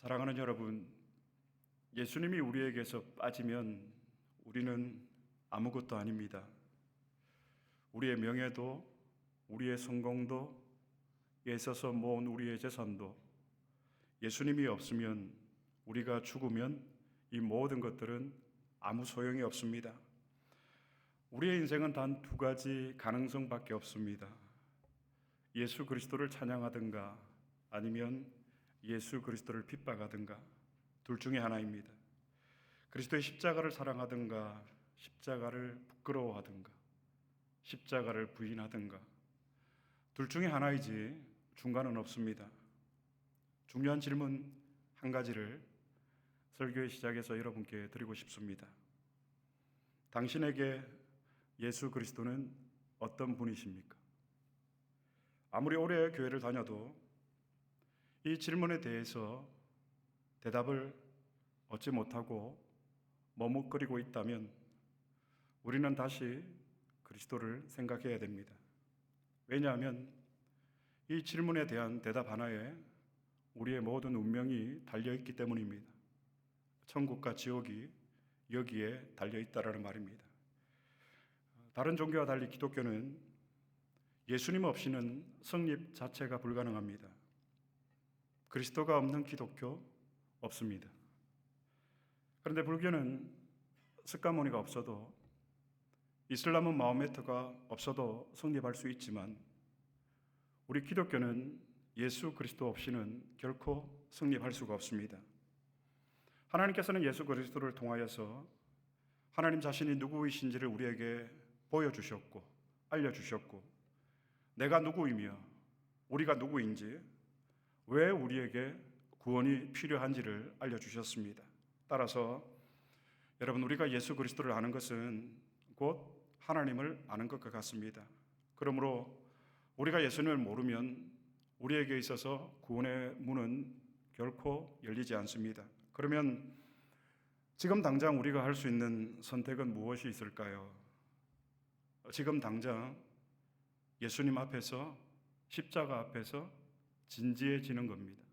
사랑하는 여러분, 예수님이 우리에게서 빠지면 우리는 아무것도 아닙니다. 우리의 명예도, 우리의 성공도, 애써서 모은 우리의 재산도 예수님이 없으면, 우리가 죽으면 이 모든 것들은 아무 소용이 없습니다. 우리의 인생은 단 두 가지 가능성밖에 없습니다. 예수 그리스도를 찬양하든가 아니면 예수 그리스도를 핍박하든가, 둘 중에 하나입니다. 그리스도의 십자가를 사랑하든가 십자가를 부끄러워하든가 십자가를 부인하든가, 둘 중에 하나이지 중간은 없습니다. 중요한 질문 한 가지를 설교의 시작에서 여러분께 드리고 싶습니다. 당신에게 예수 그리스도는 어떤 분이십니까? 아무리 오래 교회를 다녀도 이 질문에 대해서 대답을 얻지 못하고 머뭇거리고 있다면 우리는 다시 그리스도를 생각해야 됩니다. 왜냐하면 이 질문에 대한 대답 하나에 우리의 모든 운명이 달려있기 때문입니다. 천국과 지옥이 여기에 달려있다라는 말입니다. 다른 종교와 달리 기독교는 예수님 없이는 성립 자체가 불가능합니다. 그리스도가 없는 기독교 없습니다. 그런데 불교는 석가모니가 없어도, 이슬람은 마호메트가 없어도 성립할 수 있지만 우리 기독교는 예수 그리스도 없이는 결코 성립할 수가 없습니다. 하나님께서는 예수 그리스도를 통하여서 하나님 자신이 누구이신지를 우리에게 보여주셨고 알려주셨고, 내가 누구이며 우리가 누구인지, 왜 우리에게 구원이 필요한지를 알려주셨습니다. 따라서 여러분, 우리가 예수 그리스도를 아는 것은 곧 하나님을 아는 것과 같습니다. 그러므로 우리가 예수님을 모르면 우리에게 있어서 구원의 문은 결코 열리지 않습니다. 그러면 지금 당장 우리가 할 수 있는 선택은 무엇이 있을까요? 지금 당장 예수님 앞에서, 십자가 앞에서 진지해지는 겁니다.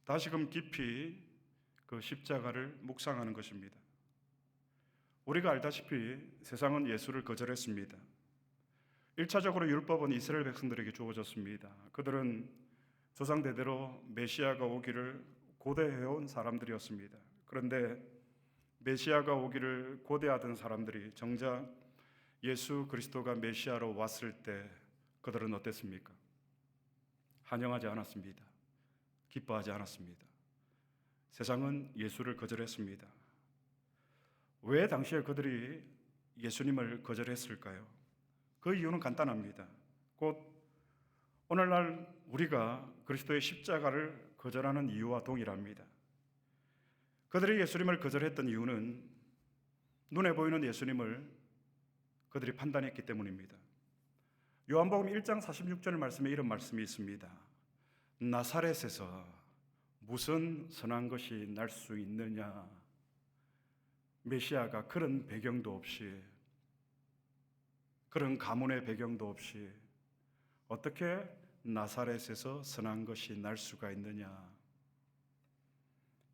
다시금 깊이 그 십자가를 묵상하는 것입니다. 우리가 알다시피 세상은 예수를 거절했습니다. 1차적으로 율법은 이스라엘 백성들에게 주어졌습니다. 그들은 조상대대로 메시아가 오기를 고대해온 사람들이었습니다. 그런데 메시아가 오기를 고대하던 사람들이 정작 예수 그리스도가 메시아로 왔을 때 그들은 어땠습니까? 환영하지 않았습니다. 기뻐하지 않았습니다. 세상은 예수를 거절했습니다. 왜 당시에 그들이 예수님을 거절했을까요? 그 이유는 간단합니다. 곧 오늘날 우리가 그리스도의 십자가를 거절하는 이유와 동일합니다. 그들이 예수님을 거절했던 이유는 눈에 보이는 예수님을 그들이 판단했기 때문입니다. 요한복음 1장 46절 말씀에 이런 말씀이 있습니다. 나사렛에서 무슨 선한 것이 날 수 있느냐. 메시아가 그런 배경도 없이, 그런 가문의 배경도 없이 어떻게 나사렛에서 선한 것이 날 수가 있느냐.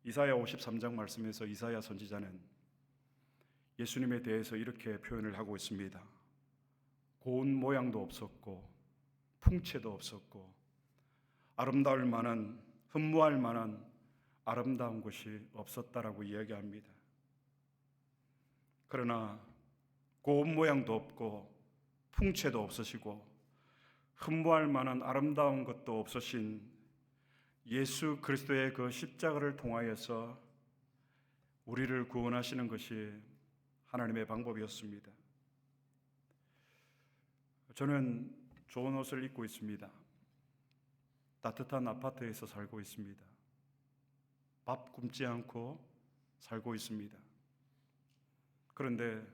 이사야 53장 말씀에서 이사야 선지자는 예수님에 대해서 이렇게 표현을 하고 있습니다. 고운 모양도 없었고 풍채도 없었고 아름다울 만한, 흠모할 만한 아름다운 것이 없었다라고 이야기합니다. 그러나 고운 모양도 없고 풍채도 없으시고 흠모할 만한 아름다운 것도 없으신 예수 그리스도의 그 십자가를 통하여서 우리를 구원하시는 것이 하나님의 방법이었습니다. 저는 좋은 옷을 입고 있습니다. 따뜻한 아파트에서 살고 있습니다. 밥 굶지 않고 살고 있습니다. 그런데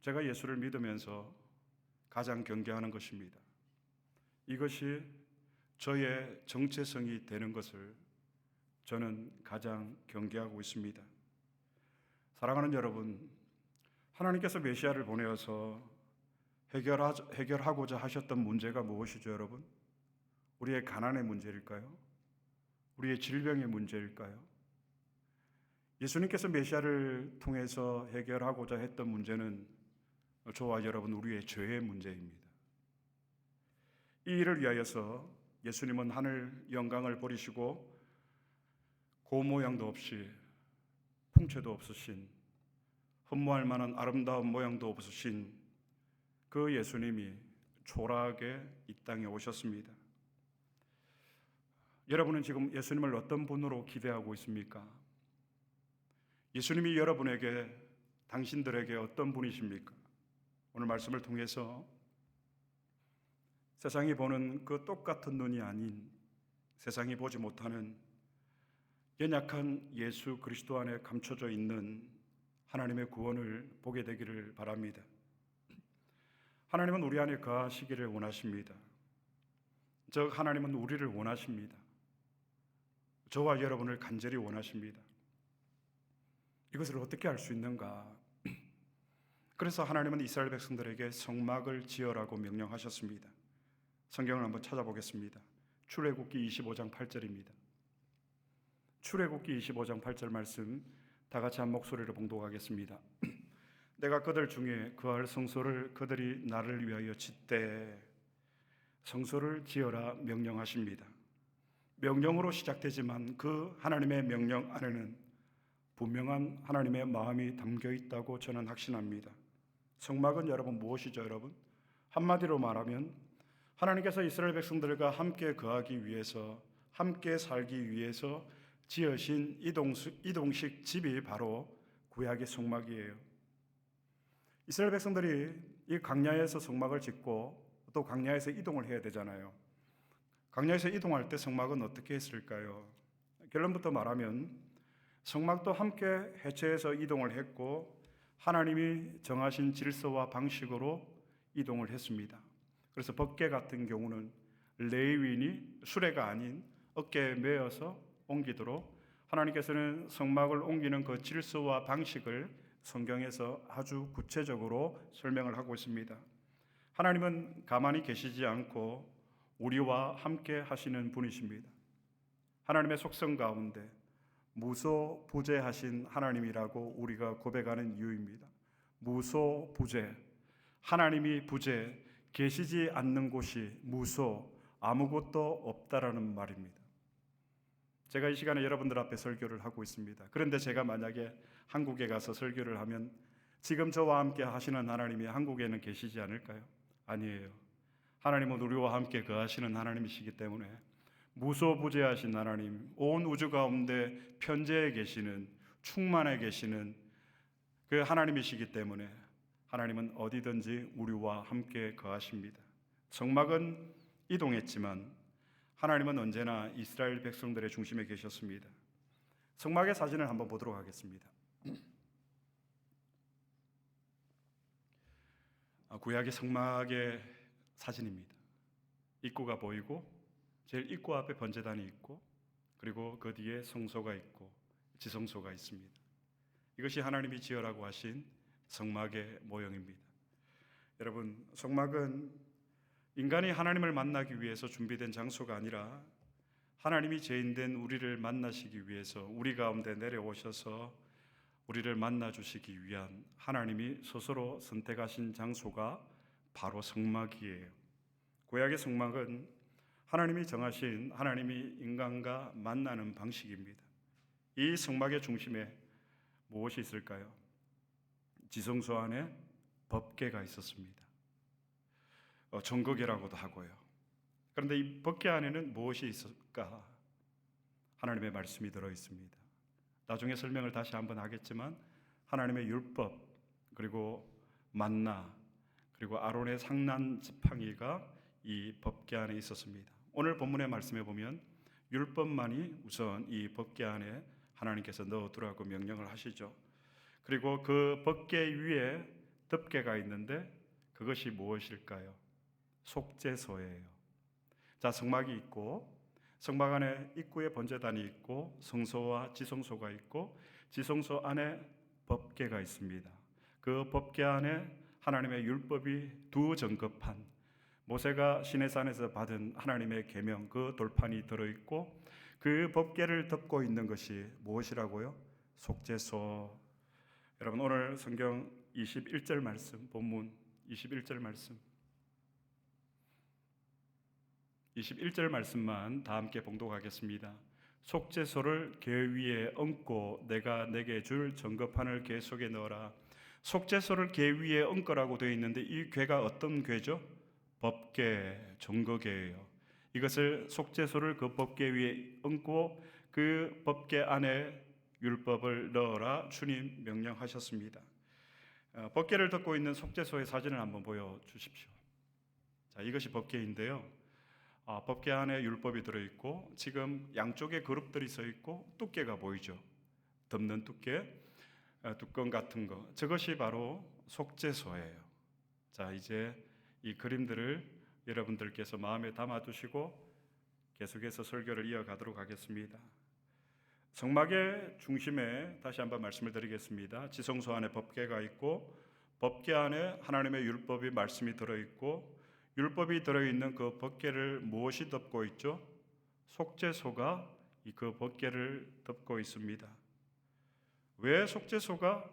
제가 예수를 믿으면서 가장 경계하는 것입니다. 이것이 저의 정체성이 되는 것을 저는 가장 경계하고 있습니다. 사랑하는 여러분, 하나님께서 메시아를 보내어서 해결하고자 하셨던 문제가 무엇이죠, 여러분? 우리의 가난의 문제일까요? 우리의 질병의 문제일까요? 예수님께서 메시아를 통해서 해결하고자 했던 문제는 저와 여러분 우리의 죄의 문제입니다. 이 일을 위하여서 예수님은 하늘 영광을 버리시고 고 모양도 없이 풍채도 없으신 흠모할 만한 아름다운 모양도 없으신 그 예수님이 초라하게 이 땅에 오셨습니다. 여러분은 지금 예수님을 어떤 분으로 기대하고 있습니까? 예수님이 여러분에게, 당신들에게 어떤 분이십니까? 오늘 말씀을 통해서 세상이 보는 그 똑같은 눈이 아닌 세상이 보지 못하는 연약한 예수 그리스도 안에 감춰져 있는 하나님의 구원을 보게 되기를 바랍니다. 하나님은 우리 안에 거하시기를 원하십니다. 즉 하나님은 우리를 원하십니다. 저와 여러분을 간절히 원하십니다. 이것을 어떻게 알 수 있는가? 그래서 하나님은 이스라엘 백성들에게 성막을 지으라고 명령하셨습니다. 성경을 한번 찾아보겠습니다. 출애굽기 25장 8절입니다. 출애굽기 25장 8절 말씀 다 같이 한 목소리로 봉독하겠습니다. 내가 그들 중에 거할 성소를 그들이 나를 위하여 짓되 성소를 지어라 명령하십니다. 명령으로 시작되지만 그 하나님의 명령 안에는 분명한 하나님의 마음이 담겨 있다고 저는 확신합니다. 성막은 여러분 무엇이죠, 여러분? 한마디로 말하면 하나님께서 이스라엘 백성들과 함께 거하기 위해서, 함께 살기 위해서 지으신 이동식 집이 바로 구약의 성막이에요. 이스라엘 백성들이 이 광야에서 성막을 짓고 또 광야에서 이동을 해야 되잖아요. 광야에서 이동할 때 성막은 어떻게 했을까요? 결론부터 말하면 성막도 함께 해체해서 이동을 했고 하나님이 정하신 질서와 방식으로 이동을 했습니다. 그래서 법궤 같은 경우는 레위인이 수레가 아닌 어깨에 메어서 옮기도록 하나님께서는 성막을 옮기는 그 질서와 방식을 성경에서 아주 구체적으로 설명을 하고 있습니다. 하나님은 가만히 계시지 않고 우리와 함께 하시는 분이십니다. 하나님의 속성 가운데 무소부재하신 하나님이라고 우리가 고백하는 이유입니다. 무소부재, 하나님이 부재, 계시지 않는 곳이 무소, 아무것도 없다라는 말입니다. 제가 이 시간에 여러분들 앞에 설교를 하고 있습니다. 그런데 제가 만약에 한국에 가서 설교를 하면 지금 저와 함께 하시는 하나님이 한국에는 계시지 않을까요? 아니에요. 하나님은 우리와 함께 거하시는 하나님이시기 때문에 무소부재하신 하나님, 온 우주 가운데 편재해 계시는, 충만해 계시는 그 하나님이시기 때문에 하나님은 어디든지 우리와 함께 거하십니다. 성막은 이동했지만 하나님은 언제나 이스라엘 백성들의 중심에 계셨습니다. 성막의 사진을 한번 보도록 하겠습니다. 구약의 성막의 사진입니다. 입구가 보이고 제일 입구 앞에 번제단이 있고 그리고 그 뒤에 성소가 있고 지성소가 있습니다. 이것이 하나님이 지으라고 하신 성막의 모형입니다. 여러분, 성막은 인간이 하나님을 만나기 위해서 준비된 장소가 아니라 하나님이 죄인된 우리를 만나시기 위해서 우리 가운데 내려오셔서 우리를 만나주시기 위한 하나님이 스스로 선택하신 장소가 바로 성막이에요. 구약의 성막은 하나님이 정하신 하나님이 인간과 만나는 방식입니다. 이 성막의 중심에 무엇이 있을까요? 지성소 안에 법궤가 있었습니다. 정거궤라고도 하고요. 그런데 이 법궤 안에는 무엇이 있을까? 하나님의 말씀이 들어 있습니다. 나중에 설명을 다시 한번 하겠지만 하나님의 율법, 그리고 만나, 그리고 아론의 상난 지팡이가 이 법궤 안에 있었습니다. 오늘 본문의 말씀에 보면 율법만이 우선 이 법궤 안에 하나님께서 넣어두라고 명령을 하시죠. 그리고 그 법궤 위에 덮개가 있는데 그것이 무엇일까요? 속죄소예요. 자, 성막이 있고 성막 안에 입구에 번제단이 있고 성소와 지성소가 있고 지성소 안에 법궤가 있습니다. 그 법궤 안에 하나님의 율법이 두 정급판, 모세가 시내산에서 받은 하나님의 계명 그 돌판이 들어있고 그 법궤를 덮고 있는 것이 무엇이라고요? 속죄소. 여러분 오늘 성경 21절 말씀, 본문 21절 말씀, 21절 말씀만 다 함께 봉독하겠습니다. 속죄소를 궤 위에 얹고 내가 내게 줄 증거판을 궤 속에 넣어라. 속죄소를 궤 위에 얹으라고 되어 있는데 이 궤가 어떤 궤죠? 법궤, 증거궤예요. 이것을 속죄소를 그 법궤 위에 얹고 그 법궤 안에 율법을 넣어라 주님 명령하셨습니다. 법궤를 덮고 있는 속죄소의 사진을 한번 보여주십시오. 자, 이것이 법궤인데요. 법궤 안에 율법이 들어있고 지금 양쪽에 그룹들이 서 있고 두께가 보이죠. 덮는 두께, 뚜껑 같은 거. 저것이 바로 속죄소예요. 자, 이제 이 그림들을 여러분들께서 마음에 담아두시고 계속해서 설교를 이어가도록 하겠습니다. 성막의 중심에 다시 한번 말씀을 드리겠습니다. 지성소 안에 법궤가 있고 법궤 안에 하나님의 율법이 말씀이 들어있고 율법이 들어있는 그 법궤를 무엇이 덮고 있죠? 속죄소가 그 법궤를 덮고 있습니다. 왜 속죄소가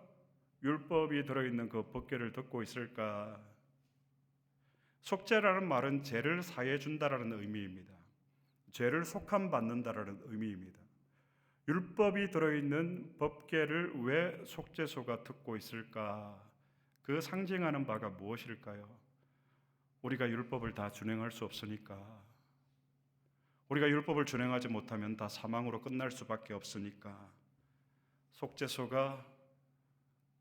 율법이 들어있는 그 법궤를 덮고 있을까? 속죄라는 말은 죄를 사해 준다라는 의미입니다. 죄를 속함받는다라는 의미입니다. 율법이 들어있는 법궤를 왜 속죄소가 덮고 있을까? 그 상징하는 바가 무엇일까요? 우리가 율법을 다 준행할 수 없으니까, 우리가 율법을 준행하지 못하면 다 사망으로 끝날 수밖에 없으니까 속죄소가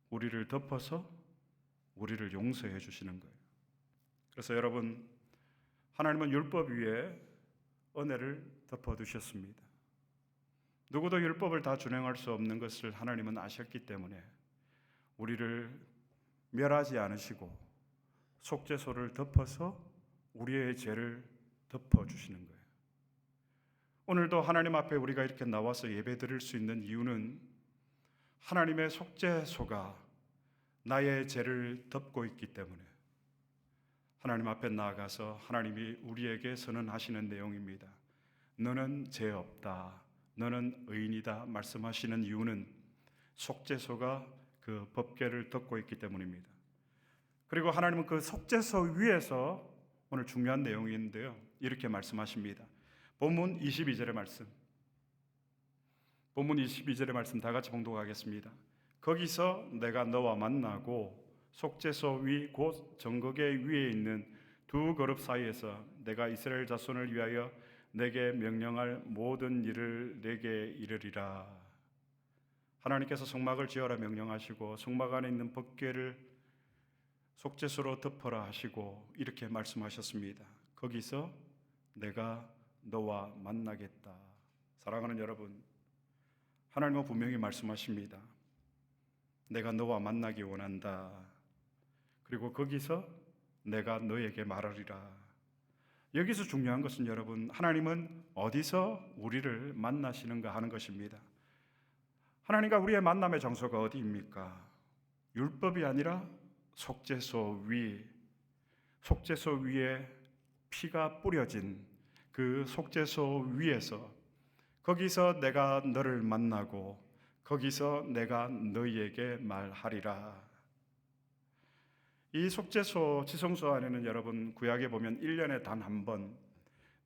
우리를 덮어서 우리를 용서해 주시는 거예요. 그래서 여러분, 하나님은 율법 위에 은혜를 덮어두셨습니다. 누구도 율법을 다 준행할 수 없는 것을 하나님은 아셨기 때문에 우리를 멸하지 않으시고 속죄소를 덮어서 우리의 죄를 덮어주시는 거예요. 오늘도 하나님 앞에 우리가 이렇게 나와서 예배드릴 수 있는 이유는 하나님의 속죄소가 나의 죄를 덮고 있기 때문에 하나님 앞에 나아가서 하나님이 우리에게 선언하시는 내용입니다. 너는 죄 없다, 너는 의인이다 말씀하시는 이유는 속죄소가 그 법궤를 덮고 있기 때문입니다. 그리고 하나님은 그 속죄소 위에서 오늘 중요한 내용이 있는데요, 이렇게 말씀하십니다. 본문 22절의 말씀, 본문 22절의 말씀 다 같이 봉독하겠습니다. 거기서 내가 너와 만나고 속죄소 위 곧 증거궤 위에 있는 두 그룹 사이에서 내가 이스라엘 자손을 위하여 내게 명령할 모든 일을 내게 이르리라. 하나님께서 성막을 지어라 명령하시고 성막 안에 있는 법궤를 속죄소로 덮어라 하시고 이렇게 말씀하셨습니다. 거기서 내가 너와 만나겠다. 사랑하는 여러분, 하나님은 분명히 말씀하십니다. 내가 너와 만나기 원한다. 그리고 거기서 내가 너에게 말하리라. 여기서 중요한 것은 여러분, 하나님은 어디서 우리를 만나시는가 하는 것입니다. 하나님과 우리의 만남의 장소가 어디입니까? 율법이 아니라 속죄소 위, 속죄소 위에 피가 뿌려진 그 속죄소 위에서 거기서 내가 너를 만나고 거기서 내가 너희에게 말하리라. 이 속죄소 지성소 안에는 여러분 구약에 보면 1년에 단 한 번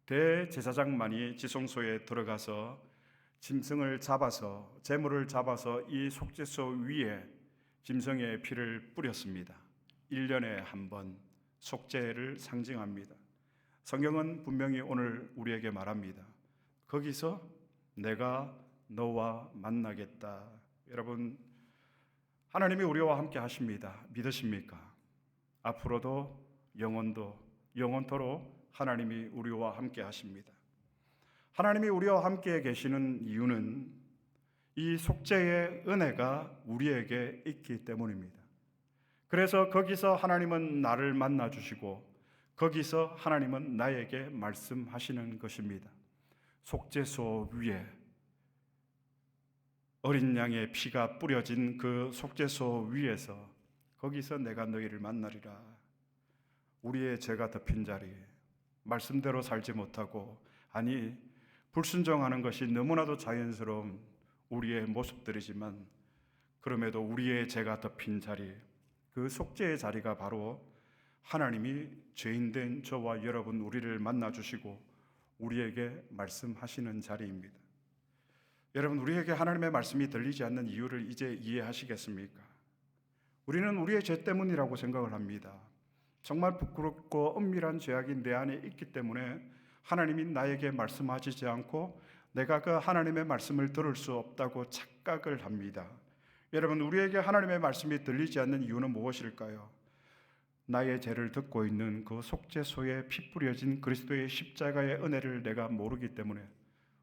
대제사장만이 지성소에 들어가서 짐승을 잡아서 제물을 잡아서 이 속죄소 위에 짐승의 피를 뿌렸습니다. 1년에 한 번 속죄를 상징합니다. 성경은 분명히 오늘 우리에게 말합니다. 거기서 내가 너와 만나겠다. 여러분, 하나님이 우리와 함께 하십니다. 믿으십니까? 앞으로도 영원토록 하나님이 우리와 함께 하십니다. 하나님이 우리와 함께 계시는 이유는 이 속죄의 은혜가 우리에게 있기 때문입니다. 그래서 거기서 하나님은 나를 만나 주시고 거기서 하나님은 나에게 말씀하시는 것입니다. 속죄소 위에 어린 양의 피가 뿌려진 그 속죄소 위에서 거기서 내가 너희를 만나리라. 우리의 죄가 덮인 자리에 말씀대로 살지 못하고, 아니 불순종하는 것이 너무나도 자연스러운 우리의 모습들이지만 그럼에도 우리의 죄가 덮인 자리, 그 속죄의 자리가 바로 하나님이 죄인된 저와 여러분 우리를 만나주시고 우리에게 말씀하시는 자리입니다. 여러분, 우리에게 하나님의 말씀이 들리지 않는 이유를 이제 이해하시겠습니까? 우리는 우리의 죄 때문이라고 생각을 합니다. 정말 부끄럽고 엄밀한 죄악이 내 안에 있기 때문에 하나님이 나에게 말씀하시지 않고 내가 그 하나님의 말씀을 들을 수 없다고 착각을 합니다. 여러분, 우리에게 하나님의 말씀이 들리지 않는 이유는 무엇일까요? 나의 죄를 듣고 있는 그 속죄소에 피 뿌려진 그리스도의 십자가의 은혜를 내가 모르기 때문에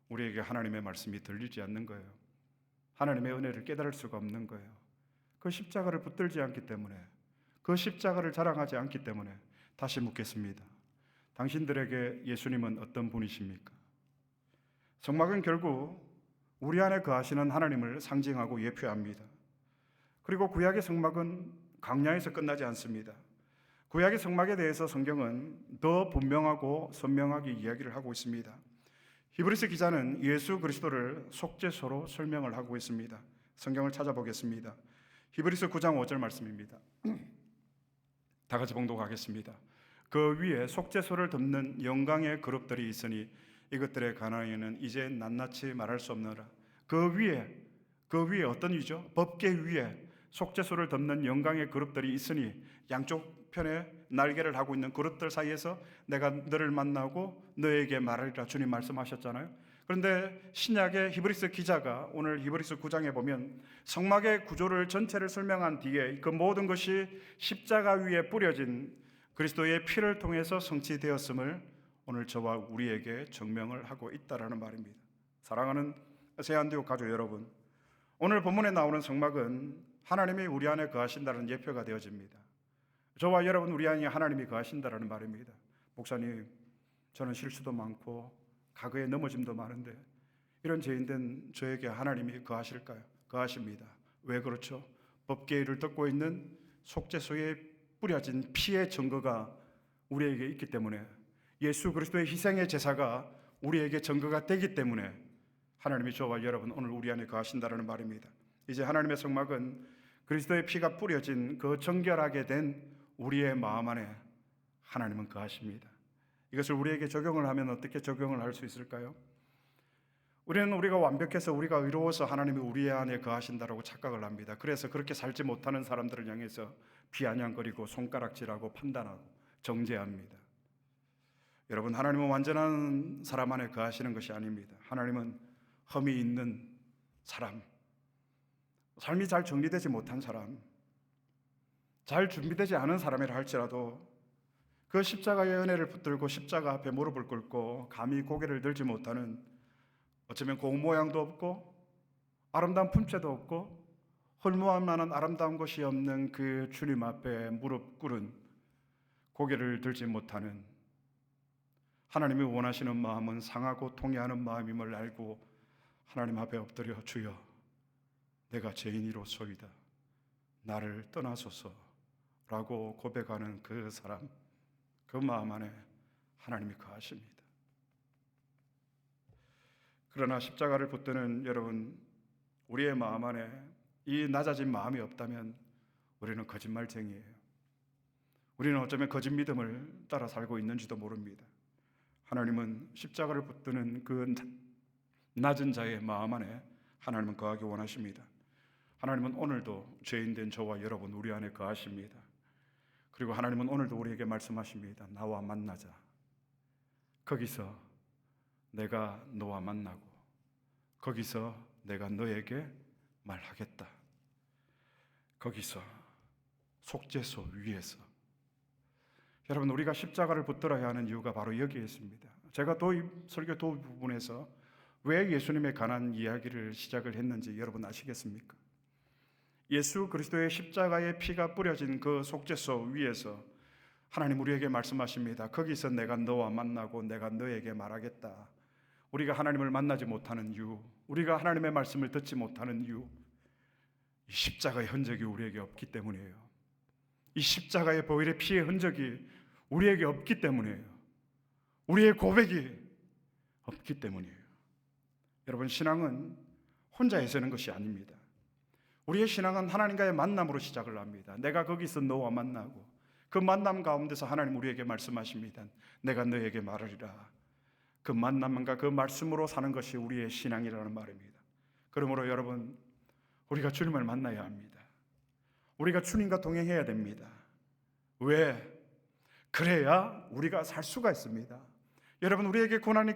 우리에게 하나님의 말씀이 들리지 않는 거예요. 하나님의 은혜를 깨달을 수가 없는 거예요. 그 십자가를 붙들지 않기 때문에, 그 십자가를 자랑하지 않기 때문에. 다시 묻겠습니다. 당신들에게 예수님은 어떤 분이십니까? 성막은 결국 우리 안에 거하시는 하나님을 상징하고 예표합니다. 그리고 구약의 성막은 광야에서 끝나지 않습니다. 구약의 성막에 대해서 성경은 더 분명하고 선명하게 이야기를 하고 있습니다. 히브리서 기자는 예수 그리스도를 속죄소로 설명을 하고 있습니다. 성경을 찾아보겠습니다. 히브리서 9장 5절 말씀입니다. 다 같이 봉독하겠습니다. 그 위에 속죄소를 덮는 영광의 그룹들이 있으니 이것들의 관하에는 이제 낱낱이 말할 수 없느라. 그 위에 어떤 위죠? 법계 위에 속죄소를 덮는 영광의 그룹들이 있으니 양쪽 편에 날개를 하고 있는 그룹들 사이에서 내가 너를 만나고 너에게 말하리라 주님 말씀하셨잖아요. 그런데 신약의 히브리서 기자가 오늘 히브리서 9장에 보면 성막의 구조를 전체를 설명한 뒤에 그 모든 것이 십자가 위에 뿌려진 그리스도의 피를 통해서 성취되었음을 오늘 저와 우리에게 증명을 하고 있다라는 말입니다. 사랑하는 세안디오 가족 여러분, 오늘 본문에 나오는 성막은 하나님이 우리 안에 거하신다는 예표가 되어집니다. 저와 여러분 우리 안에 하나님이 거하신다라는 말입니다. 목사님, 저는 실수도 많고 과거에 넘어짐도 많은데 이런 죄인된 저에게 하나님이 거하실까요? 거하십니다. 왜 그렇죠? 법궤를 덮고 있는 속죄소에 뿌려진 피의 증거가 우리에게 있기 때문에, 예수 그리스도의 희생의 제사가 우리에게 증거가 되기 때문에 하나님이 저와 여러분 오늘 우리 안에 거하신다는 말입니다. 이제 하나님의 성막은 그리스도의 피가 뿌려진 그 정결하게 된 우리의 마음 안에 하나님은 거하십니다. 이것을 우리에게 적용을 하면 어떻게 적용을 할 수 있을까요? 우리는 우리가 완벽해서 우리가 의로워서 하나님이 우리 안에 거하신다라고 착각을 합니다. 그래서 그렇게 살지 못하는 사람들을 향해서 비아냥거리고 손가락질하고 판단하고 정죄합니다. 여러분, 하나님은 완전한 사람 안에 거하시는 것이 아닙니다. 하나님은 흠이 있는 사람, 삶이 잘 정리되지 못한 사람, 잘 준비되지 않은 사람이라 할지라도 그 십자가의 은혜를 붙들고 십자가 앞에 무릎을 꿇고 감히 고개를 들지 못하는, 어쩌면 공 모양도 없고 아름다운 품체도 없고 헐모할 만한 아름다운 것이 없는 그 주님 앞에 무릎 꿇은, 고개를 들지 못하는, 하나님이 원하시는 마음은 상하고 통해하는 마음임을 알고 하나님 앞에 엎드려 주여 내가 죄인이로소이다 나를 떠나소서라고 고백하는 그 사람, 그 마음 안에 하나님이 거하십니다. 그러나 십자가를 붙드는 여러분, 우리의 마음 안에 이 낮아진 마음이 없다면 우리는 거짓말쟁이에요. 우리는 어쩌면 거짓 믿음을 따라 살고 있는지도 모릅니다. 하나님은 십자가를 붙드는 그 낮은 자의 마음 안에 하나님은 거하기 원하십니다. 하나님은 오늘도 죄인된 저와 여러분 우리 안에 거하십니다. 그리고 하나님은 오늘도 우리에게 말씀하십니다. 나와 만나자. 거기서 내가 너와 만나고 거기서 내가 너에게 말하겠다. 거기서 속죄소 위에서. 여러분, 우리가 십자가를 붙들어야 하는 이유가 바로 여기에 있습니다. 제가 설교 도입 부분에서 왜 예수님에 관한 이야기를 시작을 했는지 여러분 아시겠습니까? 예수 그리스도의 십자가의 피가 뿌려진 그 속죄소 위에서 하나님 우리에게 말씀하십니다. 거기서 내가 너와 만나고 내가 너에게 말하겠다. 우리가 하나님을 만나지 못하는 이유, 우리가 하나님의 말씀을 듣지 못하는 이유, 이 십자가의 흔적이 우리에게 없기 때문이에요. 이 십자가의 보혈의 피의 흔적이 우리에게 없기 때문이에요. 우리의 고백이 없기 때문이에요. 여러분, 신앙은 혼자 해서는 것이 아닙니다. 우리의 신앙은 하나님과의 만남으로 시작을 합니다. 내가 거기서 너와 만나고 그 만남 가운데서 하나님 우리에게 말씀하십니다. 내가 너에게 말하리라. 그 만남과 그 말씀으로 사는 것이 우리의 신앙이라는 말입니다. 그러므로 여러분, 우리가 주님을 만나야 합니다. 우리가 주님과 동행해야 됩니다. 왜? 그래야 우리가 살 수가 있습니다. 여러분, 우리에게 고난이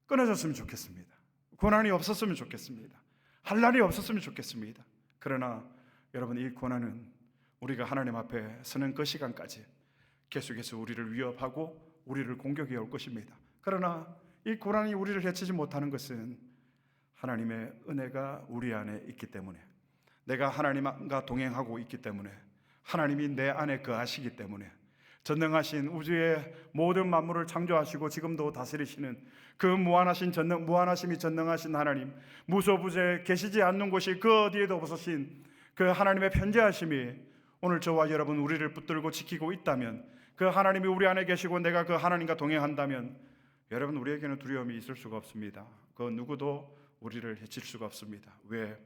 끊어졌으면 좋겠습니다. 고난이 없었으면 좋겠습니다. 할 날이 없었으면 좋겠습니다. 그러나 여러분, 이 고난은 우리가 하나님 앞에 서는 그 시간까지 계속해서 우리를 위협하고 우리를 공격해 올 것입니다. 그러나 이 고난이 우리를 해치지 못하는 것은 하나님의 은혜가 우리 안에 있기 때문에, 내가 하나님과 동행하고 있기 때문에, 하나님이 내 안에 거하시기 때문에, 전능하신 우주의 모든 만물을 창조하시고 지금도 다스리시는 그 무한하심이 전능하신 하나님, 무소부재 계시지 않는 곳이 그 어디에도 없으신 그 하나님의 편재하심이 오늘 저와 여러분 우리를 붙들고 지키고 있다면, 그 하나님이 우리 안에 계시고 내가 그 하나님과 동행한다면 여러분, 우리에게는 두려움이 있을 수가 없습니다. 그 누구도 우리를 해칠 수가 없습니다. 왜?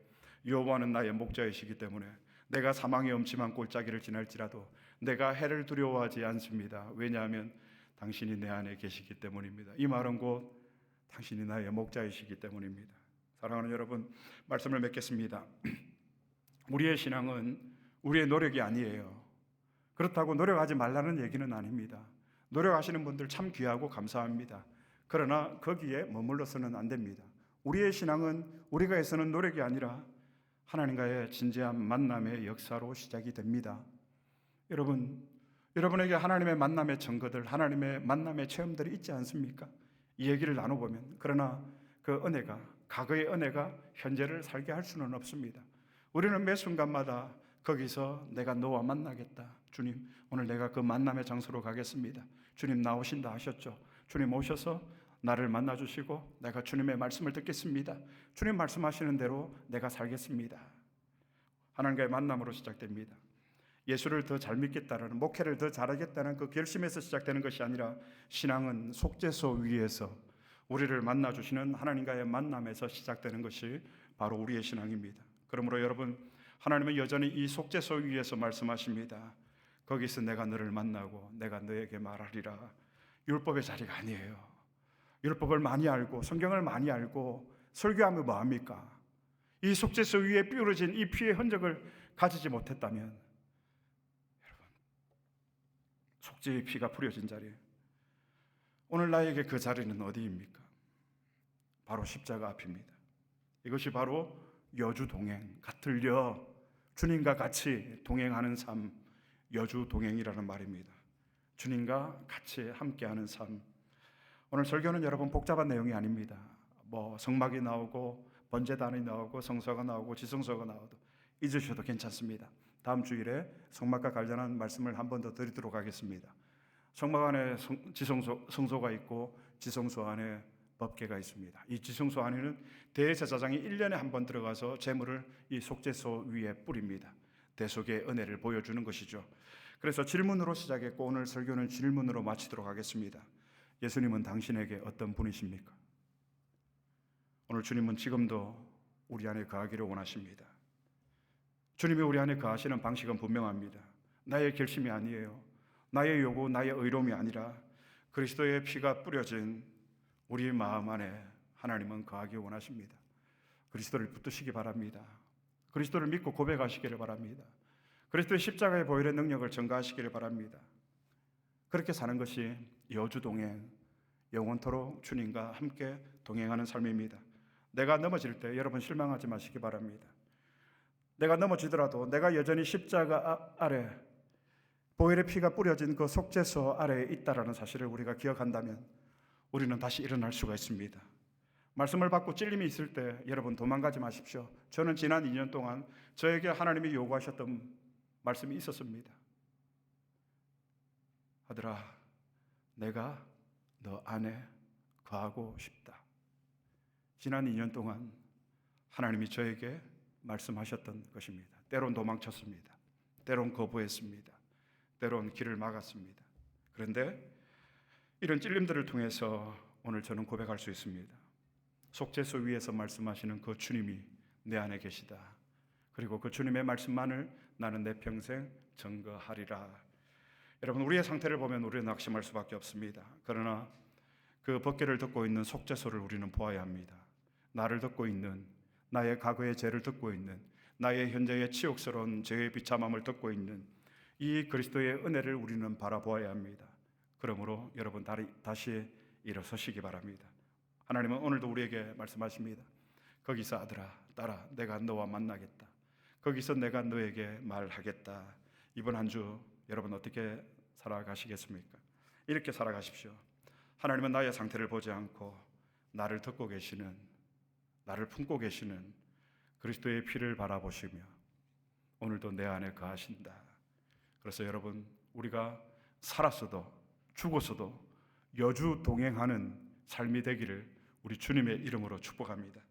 여호와는 나의 목자이시기 때문에 내가 사망의 엄침한 골짜기를 지날지라도 내가 해를 두려워하지 않습니다. 왜냐하면 당신이 내 안에 계시기 때문입니다. 이 말은 곧 당신이 나의 목자이시기 때문입니다. 사랑하는 여러분, 말씀을 맺겠습니다. 우리의 신앙은 우리의 노력이 아니에요. 그렇다고 노력하지 말라는 얘기는 아닙니다. 노력하시는 분들 참 귀하고 감사합니다. 그러나 거기에 머물러서는 안 됩니다. 우리의 신앙은 우리가 애쓰는 노력이 아니라 하나님과의 진지한 만남의 역사로 시작이 됩니다. 여러분에게 하나님의 만남의 증거들, 하나님의 만남의 체험들이 있지 않습니까? 이 얘기를 나눠보면, 그러나 그 은혜가, 과거의 은혜가 현재를 살게 할 수는 없습니다. 우리는 매 순간마다 거기서 내가 너와 만나겠다. 주님, 오늘 내가 그 만남의 장소로 가겠습니다. 주님 나오신다 하셨죠. 주님 오셔서 나를 만나주시고 내가 주님의 말씀을 듣겠습니다. 주님 말씀하시는 대로 내가 살겠습니다. 하나님과의 만남으로 시작됩니다. 예수를 더 잘 믿겠다는, 목회를 더 잘하겠다는 그 결심에서 시작되는 것이 아니라, 신앙은 속죄소 위에서 우리를 만나주시는 하나님과의 만남에서 시작되는 것이 바로 우리의 신앙입니다. 그러므로 여러분, 하나님은 여전히 이 속죄소 위에서 말씀하십니다. 거기서 내가 너를 만나고 내가 너에게 말하리라. 율법의 자리가 아니에요. 율법을 많이 알고 성경을 많이 알고 설교하면 뭐합니까? 이 속죄소 위에 삐어진 이 피의 흔적을 가지지 못했다면, 여러분, 속죄의 피가 뿌려진 자리, 오늘 나에게 그 자리는 어디입니까? 바로 십자가 앞입니다. 이것이 바로 여주동행, 같을 여, 주님과 같이 동행하는 삶, 여주동행이라는 말입니다. 주님과 같이 함께하는 삶. 오늘 설교는 여러분 복잡한 내용이 아닙니다. 성막이 나오고 번제단이 나오고 성소가 나오고 지성소가 나오도 잊으셔도 괜찮습니다. 다음 주일에 성막과 관련한 말씀을 한 번 더 드리도록 하겠습니다. 성막 안에 성소가 있고 지성소 안에 법궤가 있습니다. 이 지성소 안에는 대제사장이 1년에 한 번 들어가서 제물을 이 속죄소 위에 뿌립니다. 대속의 은혜를 보여주는 것이죠. 그래서 질문으로 시작했고 오늘 설교는 질문으로 마치도록 하겠습니다. 예수님은 당신에게 어떤 분이십니까? 오늘 주님은 지금도 우리 안에 거하기를 원하십니다. 주님이 우리 안에 거하시는 방식은 분명합니다. 나의 결심이 아니에요. 나의 요구, 나의 의로움이 아니라 그리스도의 피가 뿌려진 우리 마음 안에 하나님은 거하기 원하십니다. 그리스도를 붙드시기 바랍니다. 그리스도를 믿고 고백하시기를 바랍니다. 그리스도의 십자가의 보혈의 능력을 전가하시기를 바랍니다. 그렇게 사는 것이 여주동행, 영원토록 주님과 함께 동행하는 삶입니다. 내가 넘어질 때 여러분 실망하지 마시기 바랍니다. 내가 넘어지더라도 내가 여전히 십자가 아래 보혈의 피가 뿌려진 그 속죄소 아래에 있다라는 사실을 우리가 기억한다면 우리는 다시 일어날 수가 있습니다. 말씀을 받고 찔림이 있을 때 여러분 도망가지 마십시오. 저는 지난 2년 동안 저에게 하나님이 요구하셨던 말씀이 있었습니다. 아들아, 내가 너 안에 거하고 싶다. 지난 2년 동안 하나님이 저에게 말씀하셨던 것입니다. 때론 도망쳤습니다. 때론 거부했습니다. 때론 길을 막았습니다. 그런데 이런 찔림들을 통해서 오늘 저는 고백할 수 있습니다. 속죄소 위에서 말씀하시는 그 주님이 내 안에 계시다. 그리고 그 주님의 말씀만을 나는 내 평생 증거하리라. 여러분, 우리의 상태를 보면 우리는 낙심할 수밖에 없습니다. 그러나 그 법궤를 듣고 있는 속죄소를 우리는 보아야 합니다. 나를 듣고 있는, 나의 과거의 죄를 듣고 있는, 나의 현재의 치욕스러운 죄의 비참함을 듣고 있는 이 그리스도의 은혜를 우리는 바라보아야 합니다. 그러므로 여러분 다시 일어서시기 바랍니다. 하나님은 오늘도 우리에게 말씀하십니다. 거기서 아들아, 딸아, 내가 너와 만나겠다. 거기서 내가 너에게 말하겠다. 이번 한 주 여러분 어떻게 살아가시겠습니까? 이렇게 살아가십시오. 하나님은 나의 상태를 보지 않고 나를 듣고 계시는, 나를 품고 계시는 그리스도의 피를 바라보시며 오늘도 내 안에 거하신다. 그래서 여러분, 우리가 살았어도 죽었어도 여주 동행하는 삶이 되기를 우리 주님의 이름으로 축복합니다.